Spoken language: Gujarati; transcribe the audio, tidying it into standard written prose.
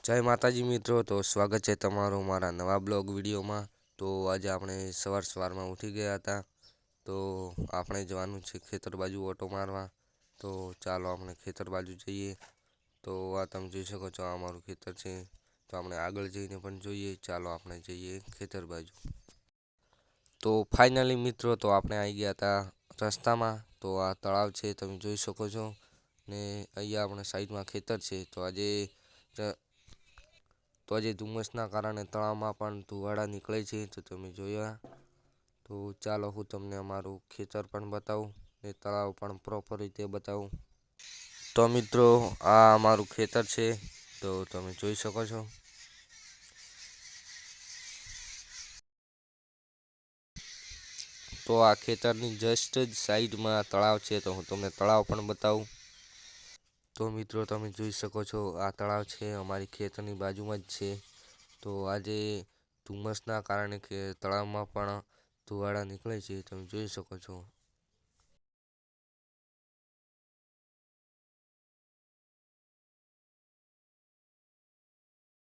જય માતાજી મિત્રો, તો સ્વાગત છે તમારું મારા નવા બ્લોગ વિડીયોમાં। તો આજે આપણે સવારમાં ઉઠી ગયા હતા, તો આપણે જવાનું છે ખેતર બાજુ ઓટો મારવા। તો ચાલો આપણે ખેતર બાજુ જઈએ। તો આ તમે જોઈ શકો છો, આ અમારું ખેતર છે। તો આપણે આગળ જઈને પણ જોઈએ। ચાલો આપણે જઈએ ખેતર બાજુ। તો ફાઇનલી મિત્રો, તો આપણે આવી ગયા હતા રસ્તામાં। તો આ તળાવ છે, તમે જોઈ શકો છો ને અહીંયા આપણે સાઈડમાં ખેતર છે। તો આજે ધુમ્મસના કારણે તળાવમાં પણ ધુવાડા નીકળે છે, તો તમે જોયા। તો ચાલો હું તમને અમારું ખેતર પણ બતાવું ને તળાવ પણ પ્રોપર રીતે બતાવું। તો મિત્રો, આ અમારું ખેતર છે, તો તમે જોઈ શકો છો। તો આ ખેતરની જસ્ટ જ સાઈડમાં તળાવ છે, તો હું તમને તળાવ પણ બતાવું। તો મિત્રો, તમે જોઈ શકો છો, આ તળાવ છે અમારી ખેતરની બાજુમાં જ છે। તો આજે ધુમ્મસના કારણે કે તળાવમાં પણ ધુવાડા નીકળે છે, તમે જોઈ શકો છો।